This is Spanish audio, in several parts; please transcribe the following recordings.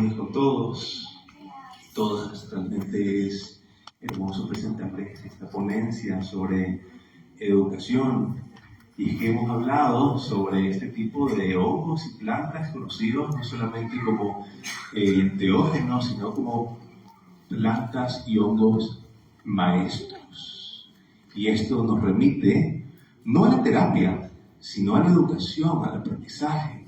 días con todos y todas. Realmente es hermoso presentarles esta ponencia sobre educación. Y es que hemos hablado sobre este tipo de hongos y plantas conocidos no solamente como enteógenos, sino como plantas y hongos maestros. Y esto nos remite no a la terapia, sino a la educación, al aprendizaje.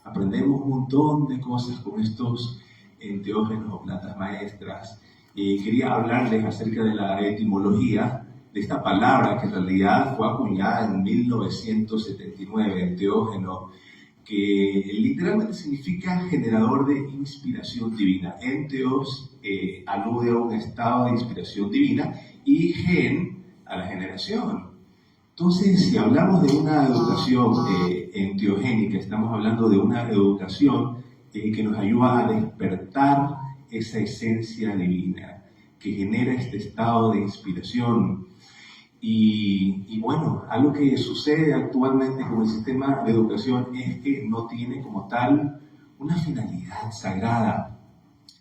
Aprendemos un montón de cosas con estos enteógenos o plantas maestras. Quería hablarles acerca de la etimología de esta palabra que en realidad fue acuñada en 1979, enteógeno, que literalmente significa generador de inspiración divina. Enteos alude a un estado de inspiración divina y gen a la generación. Entonces, si hablamos de una educación enteogénica, estamos hablando de una educación que nos ayuda a despertar esa esencia divina, que genera este estado de inspiración. Y bueno, algo que sucede actualmente con el sistema de educación es que no tiene como tal una finalidad sagrada.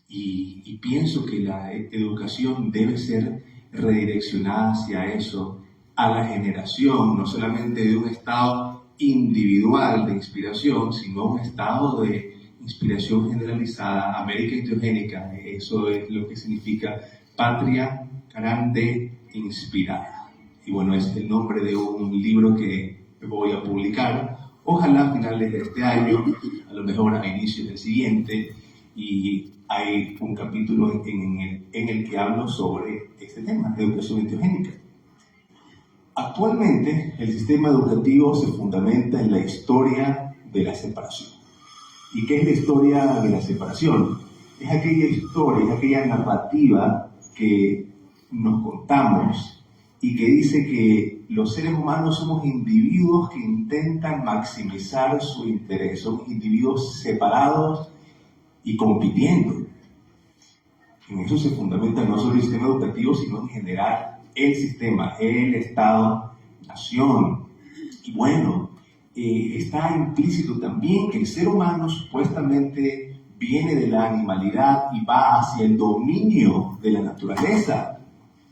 Y pienso que la educación debe ser redireccionada hacia eso, a la generación, no solamente de un estado individual de inspiración, sino un estado de inspiración generalizada, América enteogénica. Eso es lo que significa patria grande inspirada. Y bueno, es el nombre de un libro que voy a publicar, ojalá a finales de este año, a lo mejor a inicios del siguiente, y hay un capítulo en el que hablo sobre este tema, educación enteogénica. Actualmente, el sistema educativo se fundamenta en la historia de la separación. ¿Y qué es la historia de la separación? Es aquella historia, es aquella narrativa que nos contamos y que dice que los seres humanos somos individuos que intentan maximizar su interés, somos individuos separados y compitiendo. En eso se fundamenta no solo el sistema educativo, sino en general el sistema, el Estado, nación. Y bueno, está implícito también que el ser humano supuestamente viene de la animalidad y va hacia el dominio de la naturaleza.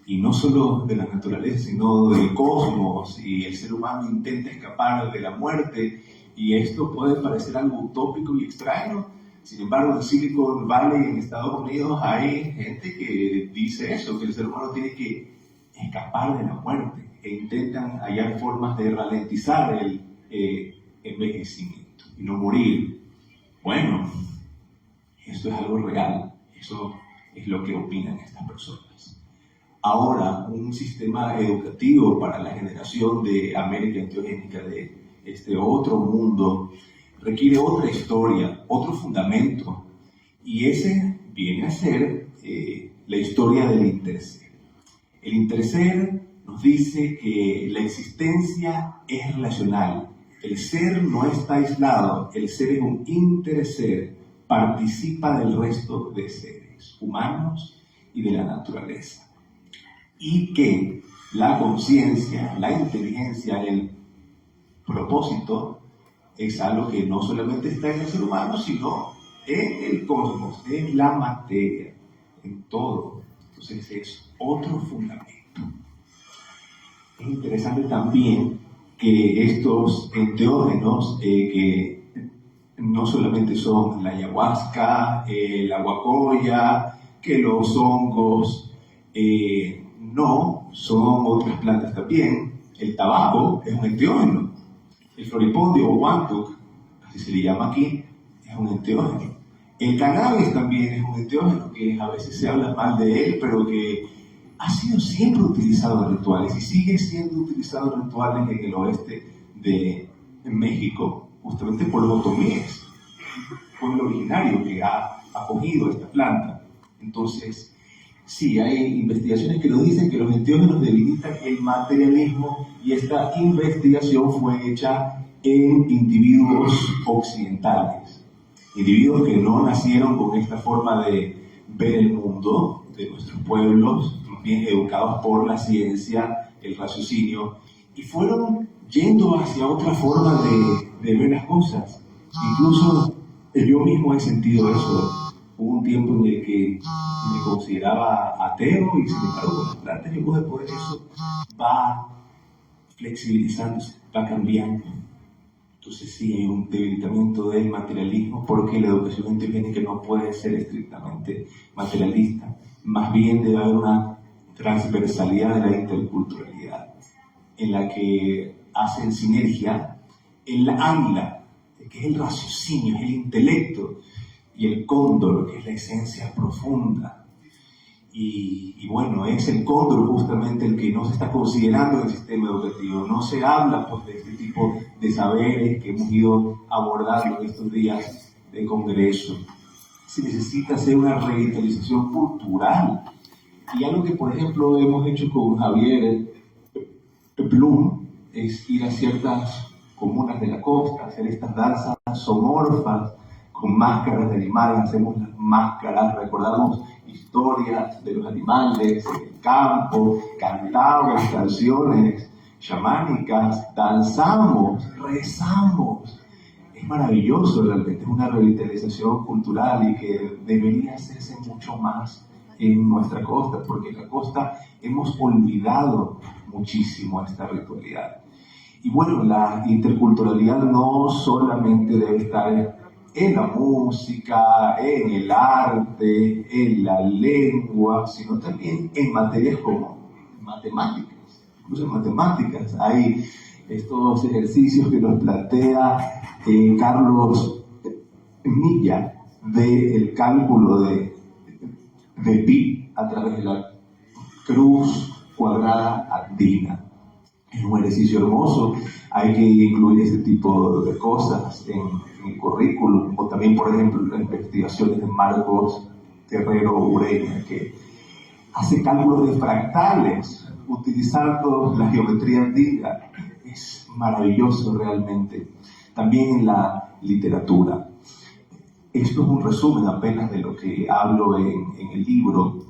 Y no solo de la naturaleza, sino del cosmos. Y el ser humano intenta escapar de la muerte. Y esto puede parecer algo utópico y extraño. Sin embargo, en Silicon Valley, en Estados Unidos, hay gente que dice eso, que el ser humano tiene que escapar de la muerte e intentan hallar formas de ralentizar el envejecimiento y no morir. Bueno, esto es algo real, eso es lo que opinan estas personas. Ahora, un sistema educativo para la generación de América enteogénica, de este otro mundo, requiere otra historia, otro fundamento, y ese viene a ser la historia del interser. El interser nos dice que la existencia es relacional, el ser no está aislado, el ser es un interser, participa del resto de seres humanos y de la naturaleza. Y que la conciencia, la inteligencia, el propósito es algo que no solamente está en el ser humano, sino en el cosmos, en la materia, en todo. Entonces es otro fundamento. Es interesante también que estos enteógenos, que no solamente son la ayahuasca, la guacoya, que los hongos, no, son otras plantas también. El tabaco es un enteógeno. El floripondio o guantuc, así se le llama aquí, es un enteógeno. El cannabis también es un enteógeno, que a veces se habla mal de él, pero que ha sido siempre utilizado en rituales y sigue siendo utilizado en rituales en el oeste de México, justamente por los otomíes, pueblo originario que ha acogido esta planta. Entonces, sí, hay investigaciones que nos dicen que los enteógenos debilitan el materialismo y esta investigación fue hecha en individuos occidentales, individuos que no nacieron con esta forma de ver el mundo de nuestros pueblos, bien educados por la ciencia, el raciocinio, y fueron yendo hacia otra forma de ver las cosas. Incluso yo mismo he sentido eso. Hubo un tiempo en el que me consideraba ateo y sin embargo con las plantas y de poder eso va flexibilizándose, va cambiando. Entonces sí hay un debilitamiento del materialismo porque la educación inteligente no puede ser estrictamente materialista. Más bien debe haber una transversalidad de la interculturalidad en la que hacen sinergia el águila, que es el raciocinio, es el intelecto, y el cóndor, que es la esencia profunda. Y bueno, es el cóndor justamente el que no se está considerando en el sistema educativo. No se habla pues, de este tipo de saberes que hemos ido abordando en estos días de congreso. Se necesita hacer una revitalización cultural. Y algo que, por ejemplo, hemos hecho con Javier Blum es ir a ciertas comunas de la costa, hacer estas danzas zoomorfas con máscaras de animales, hacemos las máscaras, recordamos historias de los animales en el campo, cantamos canciones chamánicas, danzamos, rezamos. Es maravilloso realmente, es una revitalización cultural y que debería hacerse mucho más en nuestra costa, porque en la costa hemos olvidado muchísimo esta ritualidad. Y bueno, la interculturalidad no solamente debe estar en la música, en el arte, en la lengua, sino también en materias como matemáticas. Incluso en matemáticas hay estos ejercicios que nos plantea Carlos Milla del cálculo de pi a través de la cruz cuadrada andina. Es un ejercicio hermoso, hay que incluir este tipo de cosas en el currículum, o también, por ejemplo, las investigaciones de Marcos Terrero Ureña, que hace cálculos de fractales utilizando la geometría andina. Es maravilloso realmente. También en la literatura. Esto es un resumen apenas de lo que hablo en el libro.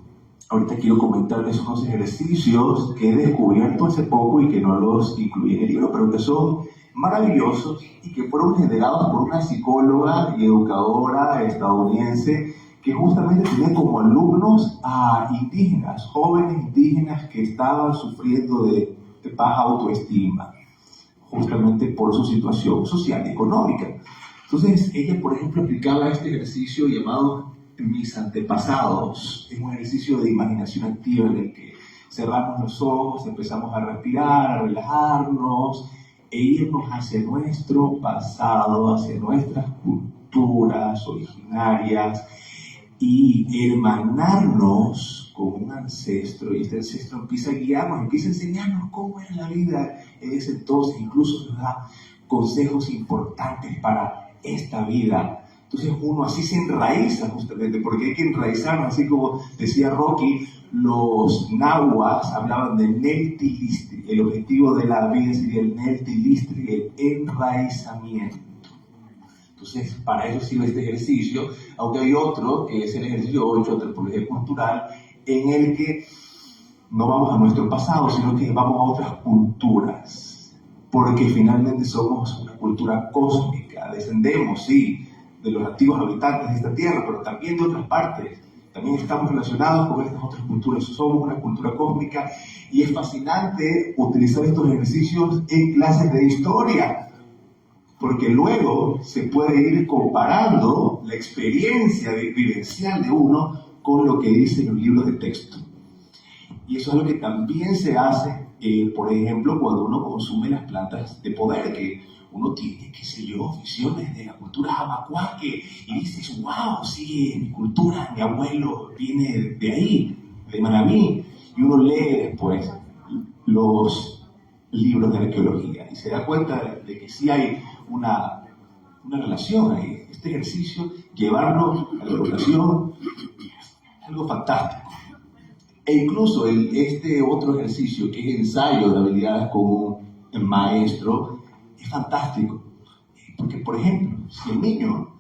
Ahorita quiero comentarles unos ejercicios que he descubierto hace poco y que no los incluí en el libro, pero que son maravillosos y que fueron generados por una psicóloga y educadora estadounidense que justamente tenía como alumnos a indígenas, jóvenes indígenas que estaban sufriendo de baja autoestima, justamente por su situación social y económica. Entonces, ella, por ejemplo, aplicaba este ejercicio llamado Mis antepasados. Es un ejercicio de imaginación activa en el que cerramos los ojos, empezamos a respirar, a relajarnos e irnos hacia nuestro pasado, hacia nuestras culturas originarias y hermanarnos con un ancestro. Y este ancestro empieza a guiarnos, empieza a enseñarnos cómo era la vida en ese entonces, incluso nos da consejos importantes para esta vida. Entonces uno así se enraiza justamente, porque hay que enraizarnos, así como decía Rocky, los nahuas hablaban de Neltilistri, el objetivo de la vida sería el Neltilistri, el enraizamiento. Entonces, para eso sirve este ejercicio, aunque hay otro, que es el ejercicio 8, antropología cultural, en el que no vamos a nuestro pasado, sino que vamos a otras culturas, porque finalmente somos una cultura cósmica, descendemos, sí, de los antiguos habitantes de esta tierra, pero también de otras partes. También estamos relacionados con estas otras culturas, somos una cultura cósmica y es fascinante utilizar estos ejercicios en clases de historia, porque luego se puede ir comparando la experiencia vivencial de uno con lo que dicen los libros de texto. Y eso es lo que también se hace, por ejemplo, cuando uno consume las plantas de poder, que uno tiene, qué sé yo, visiones de la cultura jamacuaque y dices, wow, sí, mi cultura, mi abuelo viene de ahí, de Manabí. Y uno lee después los libros de arqueología y se da cuenta de que sí hay una relación ahí. Este ejercicio, llevarlo a la educación, es algo fantástico. E incluso este otro ejercicio, que es ensayo de habilidades como un maestro, es fantástico. Porque, por ejemplo, si el niño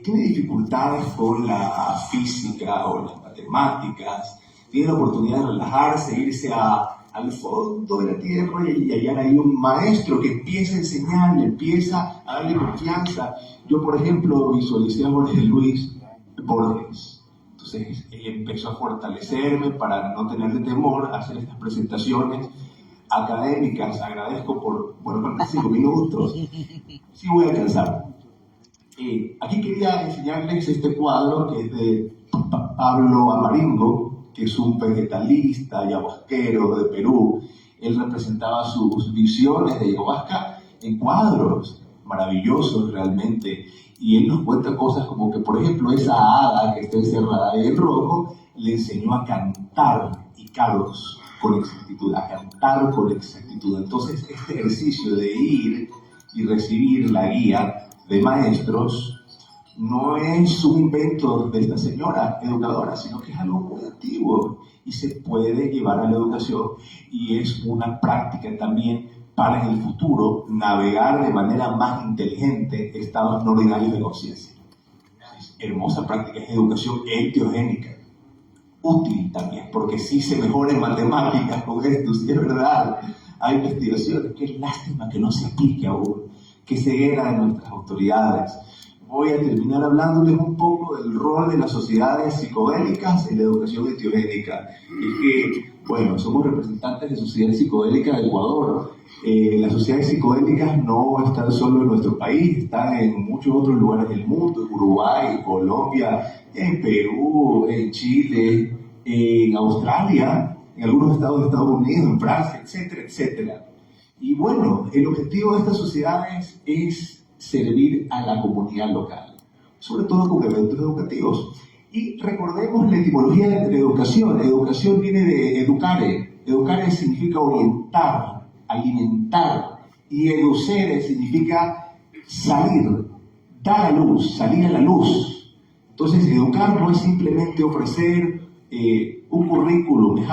tiene dificultades con la física o las matemáticas, tiene la oportunidad de relajarse, irse al fondo de la tierra y hallar ahí un maestro que empieza a enseñarle, empieza a darle confianza. Yo, por ejemplo, visualicé a Jorge Luis Borges. Entonces empezó a fortalecerme para no tenerle temor a hacer estas presentaciones académicas. Agradezco por 45 minutos. Sí voy a alcanzar. Aquí quería enseñarles este cuadro que es de Pablo Amaringo, que es un vegetalista ayahuasquero de Perú. Él representaba sus visiones de ayahuasca en cuadros maravillosos realmente. Y él nos cuenta cosas como que, por ejemplo, esa hada que está encerrada ahí en rojo le enseñó a cantar icaros con exactitud, a cantar con exactitud. Entonces, este ejercicio de ir y recibir la guía de maestros no es un invento de esta señora educadora, sino que es algo muy antiguo y se puede llevar a la educación, y es una práctica también para en el futuro navegar de manera más inteligente estados no ordinarios de conciencia. Hermosa práctica, es educación enteogénica. Útil también, porque sí se mejora en matemáticas con esto, sí es verdad. Hay investigaciones, qué lástima que no se aplique aún, qué ceguera de nuestras autoridades. Voy a terminar hablándoles un poco del rol de las sociedades psicodélicas en la educación enteogénica. Es que, bueno, somos representantes de Sociedad Psicodélica de Ecuador. Las sociedades psicodélicas no están solo en nuestro país, están en muchos otros lugares del mundo, en Uruguay, en Colombia, en Perú, en Chile, en Australia, en algunos estados de Estados Unidos, en Francia, etcétera, etcétera. Y bueno, el objetivo de estas sociedades es servir a la comunidad local, sobre todo con eventos educativos. Y recordemos la etimología de educación. Educación viene de educare. Educare significa orientar, alimentar, y educere significa salir, dar a luz, salir a la luz. Entonces, educar no es simplemente ofrecer un currículum,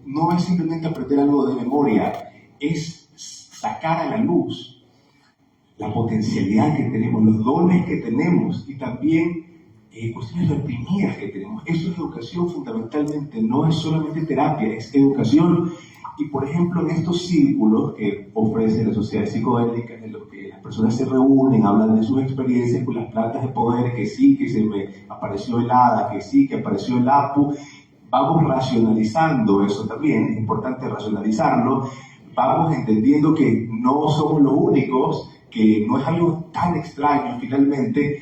no es simplemente aprender algo de memoria, es sacar a la luz la potencialidad que tenemos, los dones que tenemos, y también cuestiones reprimidas que tenemos. Eso es educación fundamentalmente, no es solamente terapia, es educación. Y por ejemplo, en estos círculos que ofrece la sociedad psicodélica, en los que las personas se reúnen, hablan de sus experiencias con las plantas de poder, que sí, que se me apareció el hada, que sí, que apareció el apu, vamos racionalizando eso también, es importante racionalizarlo, vamos entendiendo que no somos los únicos, que no es algo tan extraño finalmente,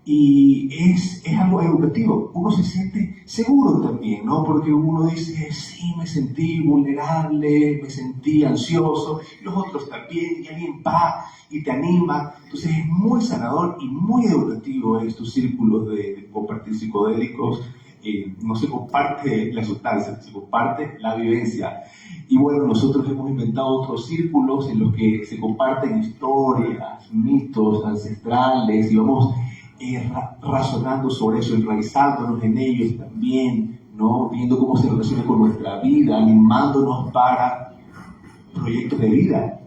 y es algo educativo. Uno se siente seguro también, ¿no? Porque uno dice, sí, me sentí vulnerable, me sentí ansioso, y los otros también, y alguien va y te anima. Entonces es muy sanador y muy educativo estos círculos de compartir psicodélicos. No se comparte la sustancia, se comparte la vivencia. Y bueno, nosotros hemos inventado otros círculos en los que se comparten historias, mitos ancestrales, y vamos razonando sobre eso, enraizándonos en ellos también, ¿no? Viendo cómo se relaciona con nuestra vida, animándonos para proyectos de vida.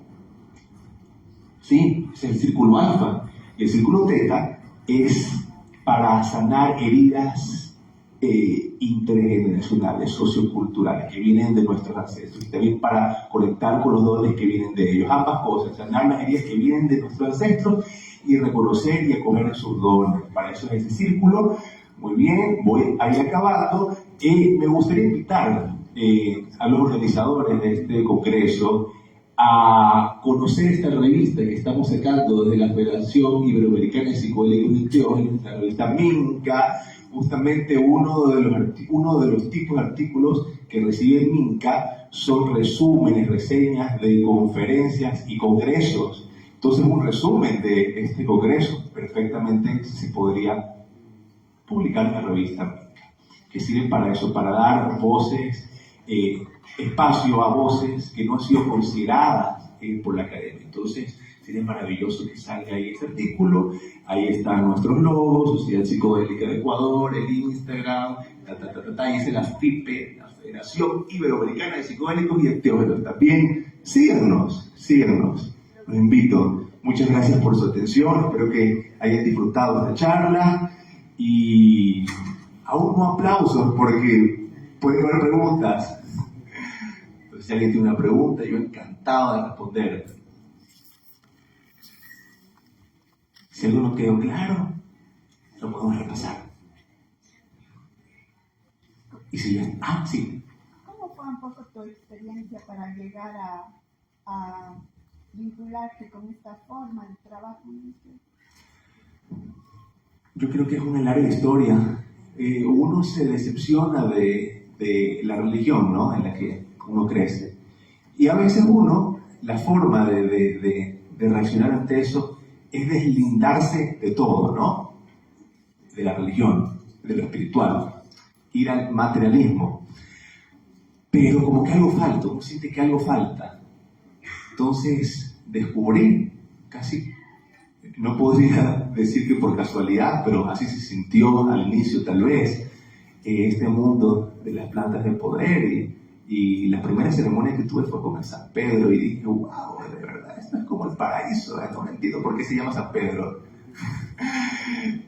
Sí, es el círculo alfa. Y el círculo teta es para sanar heridas intergeneracionales, socioculturales, que vienen de nuestros ancestros, y también para conectar con los dones que vienen de ellos. Ambas cosas, sanar las heridas que vienen de nuestros ancestros y reconocer y acoger sus dones. Para eso es ese círculo. Muy bien, voy a ir acabando. Me gustaría invitar a los organizadores de este congreso a conocer esta revista que estamos sacando desde la Federación Iberoamericana de Psicodélicos y Enteógenos, la revista MINCA. Justamente uno de los tipos de artículos que recibe MINCA son resúmenes, reseñas de conferencias y congresos. Entonces, un resumen de este congreso perfectamente se podría publicar en la revista MINCA, que sirve para eso, para dar voces, espacio a voces que no han sido consideradas por la academia. Entonces, sería maravilloso que salga ahí ese artículo. Ahí están nuestros logos, Sociedad Psicodélica de Ecuador, el Instagram, y es la FIPE, la Federación Iberoamericana de Psicodélicos y Enteógenos. También síganos. Los invito. Muchas gracias por su atención. Espero que hayan disfrutado esta charla. Y aún no aplausos porque pueden haber preguntas. Pues si alguien tiene una pregunta, yo encantado de responder. Si algo no quedó claro, lo podemos repasar. Y si ya, sí. ¿Cómo fue un poco tu experiencia para llegar a vincularte con esta forma de trabajo? Yo creo que es una larga historia. Uno se decepciona de la religión, ¿no?, en la que uno crece. Y a veces uno, la forma de reaccionar ante eso es deslindarse de todo, ¿no? De la religión, de lo espiritual, ir al materialismo. Pero como que algo falta, uno siente que algo falta. Entonces descubrí, casi, no podría decir que por casualidad, pero así se sintió al inicio tal vez, este mundo de las plantas de poder. Y la primera ceremonia que tuve fue con el San Pedro y dije, wow, de verdad, esto es como el paraíso, no entiendo por qué se llama San Pedro.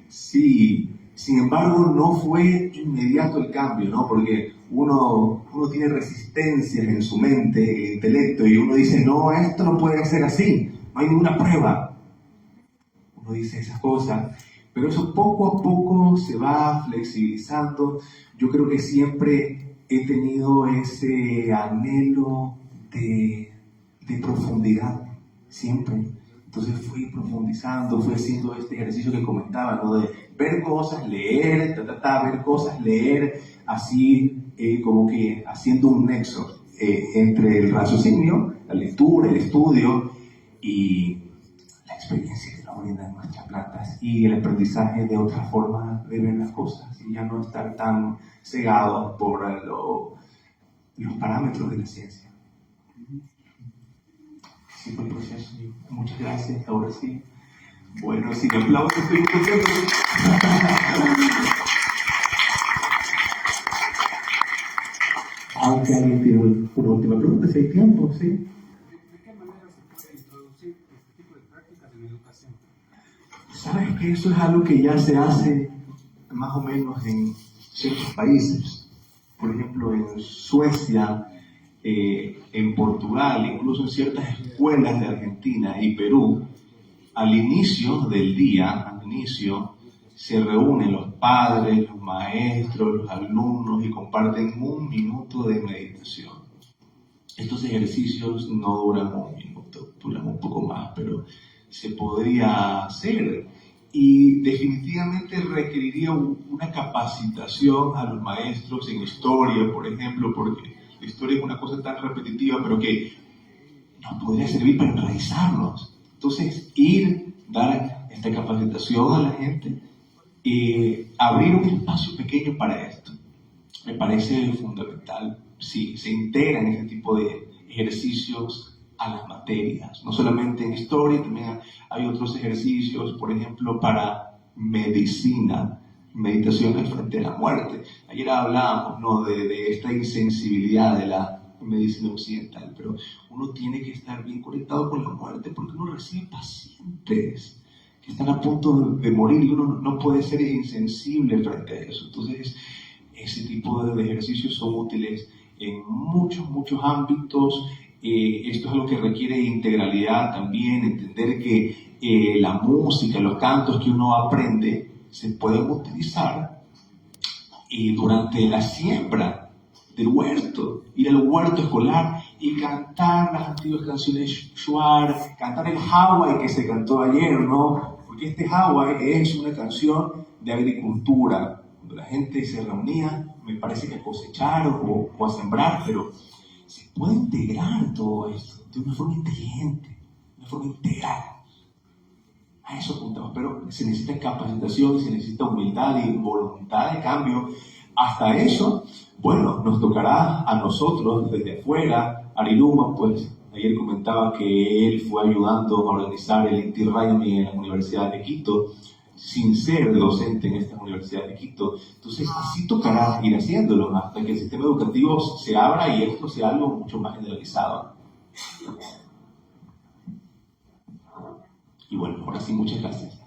Sí, sin embargo no fue inmediato el cambio, ¿no? Porque uno tiene resistencias en su mente, en el intelecto, y uno dice, no, esto no puede ser así, no hay ninguna prueba. Uno dice esas cosas, pero eso poco a poco se va flexibilizando. Yo creo que siempre he tenido ese anhelo de profundidad, siempre. Entonces fui profundizando, fui haciendo este ejercicio que comentaba, ¿no? De ver cosas, leer, ver cosas, leer, así como que haciendo un nexo entre el raciocinio, la lectura, el estudio y la experiencia que nos brindan nuestras plantas y el aprendizaje de otra forma de ver las cosas y ya no estar tan cegados por los parámetros de la ciencia. Sí, fue el proceso. Muchas gracias. Ahora sí. Bueno, sin aplausos, estoy muy contento. Aunque alguien tiene una última pregunta, si hay tiempo, ¿sí? ¿De qué manera se puede introducir este tipo de prácticas en educación? Sabes que eso es algo que ya se hace más o menos en ciertos países. Por ejemplo, en Suecia, en Portugal, incluso en ciertas escuelas de Argentina y Perú, al inicio del día, se reúnen los padres, los maestros, los alumnos y comparten un minuto de meditación. Estos ejercicios no duran un minuto, duran un poco más, pero se podría hacer. Y definitivamente requeriría una capacitación a los maestros en historia, por ejemplo, porque la historia es una cosa tan repetitiva, pero que nos podría servir para enraizarnos. Entonces, dar esta capacitación a la gente, abrir un espacio pequeño para esto, me parece fundamental. Sí, se integran ese tipo de ejercicios a las materias, no solamente en historia, también hay otros ejercicios, por ejemplo, para medicina, meditación frente a la muerte. Ayer hablábamos, ¿no?, de esta insensibilidad de la medicina occidental, pero uno tiene que estar bien conectado con la muerte porque uno recibe pacientes que están a punto de morir y uno no puede ser insensible frente a eso. Entonces, ese tipo de ejercicios son útiles en muchos ámbitos. Esto es algo que requiere integralidad también, entender que la música, los cantos que uno aprende se pueden utilizar durante la siembra del huerto, ir al huerto escolar y cantar las antiguas canciones Shuar, cantar el Hawaii que se cantó ayer, ¿no? Porque este Hawaii es una canción de agricultura, donde la gente se reunía, me parece que a cosechar o a sembrar, pero se puede integrar todo esto de una forma inteligente, de una forma integral. A eso apuntamos, pero se necesita capacitación, se necesita humildad y voluntad de cambio. Hasta eso, bueno, nos tocará a nosotros desde afuera. Ariluma, pues, ayer comentaba que él fue ayudando a organizar el Inti Raymi en la Universidad de Quito, sin ser docente en esta Universidad de Quito. Entonces, así tocará ir haciéndolo hasta que el sistema educativo se abra y esto sea algo mucho más generalizado. Y bueno, ahora sí, muchas gracias.